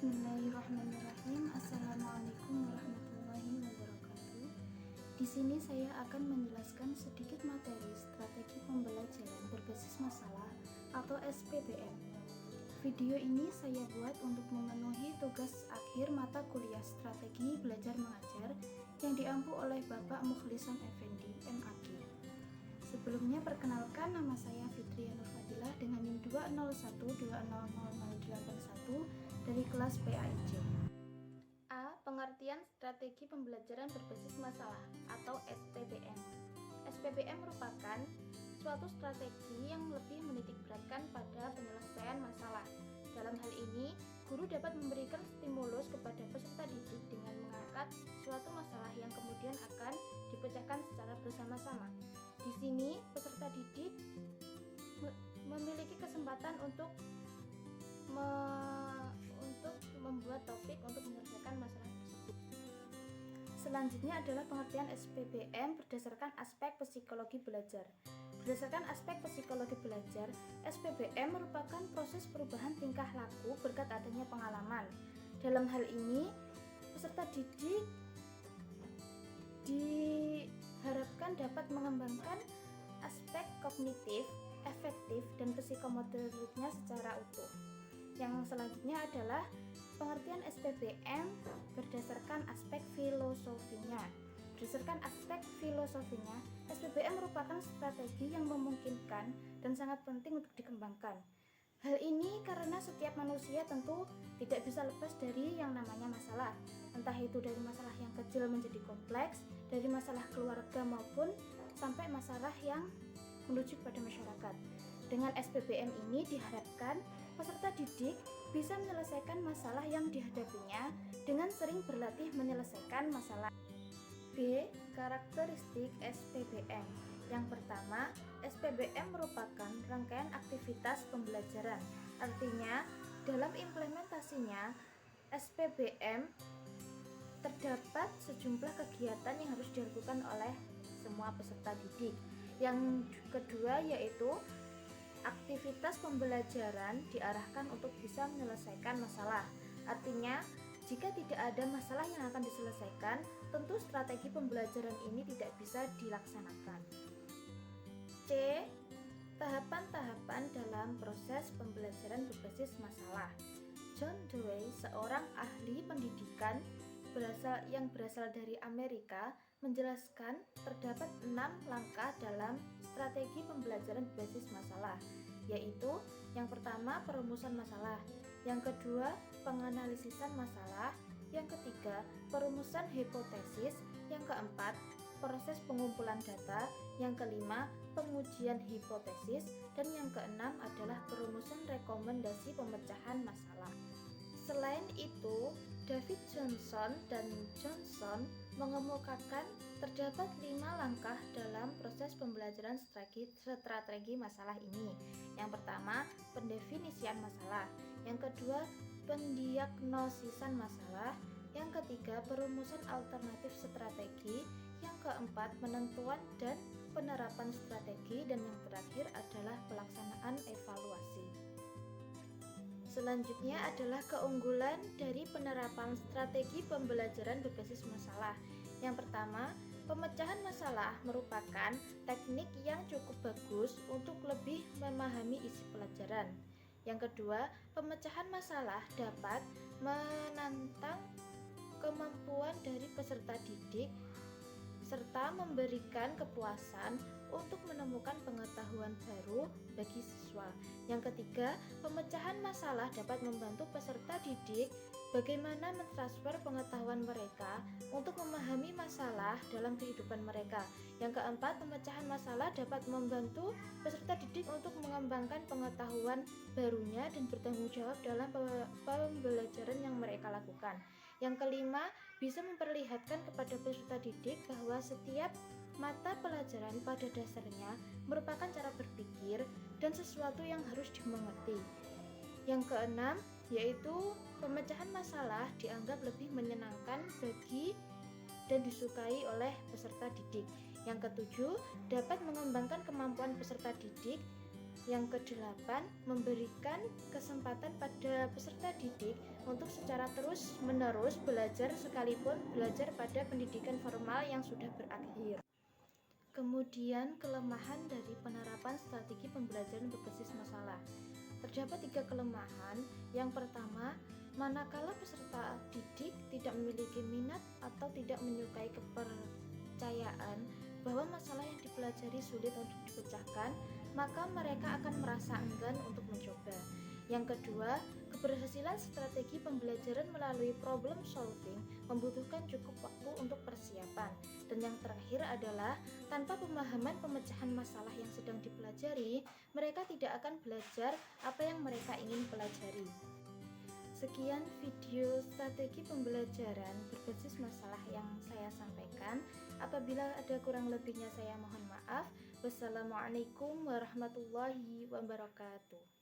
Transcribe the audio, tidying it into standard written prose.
Bismillahirrahmanirrahim. Assalamualaikum warahmatullahi wabarakatuh. Di sini saya akan menjelaskan sedikit materi strategi pembelajaran berbasis masalah atau SPBM. Video ini saya buat untuk memenuhi tugas akhir mata kuliah strategi belajar mengajar yang diampu oleh Bapak Mukhlisan Effendi, MAG. Sebelumnya perkenalkan, nama saya Fitriya Nur Fadilah dengan NIM 201200081 dari kelas PAIJ. A. Pengertian strategi pembelajaran berbasis masalah atau SPBM. SPBM merupakan suatu strategi yang lebih menitikberatkan pada penyelesaian masalah. Dalam hal ini, guru dapat memberikan stimulus kepada peserta didik dengan mengangkat suatu masalah yang kemudian akan dipecahkan secara bersama-sama. Di sini, peserta didik memiliki kesempatan untuk membuat topik untuk menyelesaikan masalah tersebut. Selanjutnya adalah pengertian SPBM berdasarkan aspek psikologi belajar. Berdasarkan aspek psikologi belajar, SPBM merupakan proses perubahan tingkah laku berkat adanya pengalaman. Dalam hal ini, peserta didik diharapkan dapat mengembangkan aspek kognitif, efektif, dan psikomotoriknya secara utuh. Yang selanjutnya adalah pengertian SPBM berdasarkan aspek filosofinya. Berdasarkan aspek filosofinya, SPBM merupakan strategi yang memungkinkan dan sangat penting untuk dikembangkan. Hal ini karena setiap manusia tentu tidak bisa lepas dari yang namanya masalah, entah itu dari masalah yang kecil menjadi kompleks, dari masalah keluarga maupun sampai masalah yang menuju pada masyarakat. Dengan SPBM ini diharapkan peserta didik bisa menyelesaikan masalah yang dihadapinya dengan sering berlatih menyelesaikan masalah. B. Karakteristik SPBM. Yang pertama, SPBM merupakan rangkaian aktivitas pembelajaran. Artinya, dalam implementasinya, SPBM terdapat sejumlah kegiatan yang harus dilakukan oleh semua peserta didik. Yang kedua yaitu aktivitas pembelajaran diarahkan untuk bisa menyelesaikan masalah. Artinya, jika tidak ada masalah yang akan diselesaikan, tentu strategi pembelajaran ini tidak bisa dilaksanakan. C. Tahapan-tahapan dalam proses pembelajaran berbasis masalah. John Dewey, seorang ahli pendidikan yang berasal dari Amerika, menjelaskan terdapat 6 langkah dalam strategi pembelajaran berbasis masalah, yaitu yang pertama perumusan masalah, yang kedua penganalisisan masalah, yang ketiga perumusan hipotesis, yang keempat proses pengumpulan data, yang kelima pengujian hipotesis, dan yang keenam adalah perumusan rekomendasi pemecahan masalah. Selain itu, David Johnson dan Johnson mengemukakan terdapat 5 langkah dalam proses pembelajaran strategi masalah ini. Yang pertama, pendefinisian masalah. Yang kedua, pendiagnosisan masalah. Yang ketiga, perumusan alternatif strategi. Yang keempat, penentuan dan penerapan strategi. Dan yang terakhir adalah pelaksanaan evaluasi. Selanjutnya adalah keunggulan dari penerapan strategi pembelajaran berbasis masalah. Yang pertama, pemecahan masalah merupakan teknik yang cukup bagus untuk lebih memahami isi pelajaran. Yang kedua, pemecahan masalah dapat menantang kemampuan dari peserta didik serta memberikan kepuasan untuk menemukan pengetahuan baru bagi siswa. Yang ketiga, pemecahan masalah dapat membantu peserta didik bagaimana mentransfer pengetahuan mereka untuk memahami masalah dalam kehidupan mereka. Yang keempat, pemecahan masalah dapat membantu peserta didik untuk mengembangkan pengetahuan barunya dan bertanggung jawab dalam pembelajaran yang mereka lakukan. Yang kelima, bisa memperlihatkan kepada peserta didik bahwa setiap mata pelajaran pada dasarnya merupakan cara berpikir dan sesuatu yang harus dimengerti. Yang keenam, yaitu pemecahan masalah dianggap lebih menyenangkan bagi dan disukai oleh peserta didik. Yang ketujuh, dapat mengembangkan kemampuan peserta didik. Yang kedelapan, memberikan kesempatan pada peserta didik untuk secara terus-menerus belajar sekalipun belajar pada pendidikan formal yang sudah berakhir. Kemudian, kelemahan dari penerapan strategi pembelajaran berbasis masalah. Terdapat 3 kelemahan. Yang pertama, manakala peserta didik tidak memiliki minat atau tidak menyukai kepercayaan bahwa masalah yang dipelajari sulit untuk dipecahkan, maka mereka akan merasa enggan untuk mencoba. Yang kedua, keberhasilan strategi pembelajaran melalui problem solving membutuhkan cukup waktu untuk persiapan. Dan yang terakhir adalah, tanpa pemahaman pemecahan masalah yang sedang dipelajari, mereka tidak akan belajar apa yang mereka ingin pelajari. Sekian video strategi pembelajaran berbasis masalah yang saya sampaikan. Apabila ada kurang lebihnya saya mohon maaf. Wassalamualaikum warahmatullahi wabarakatuh.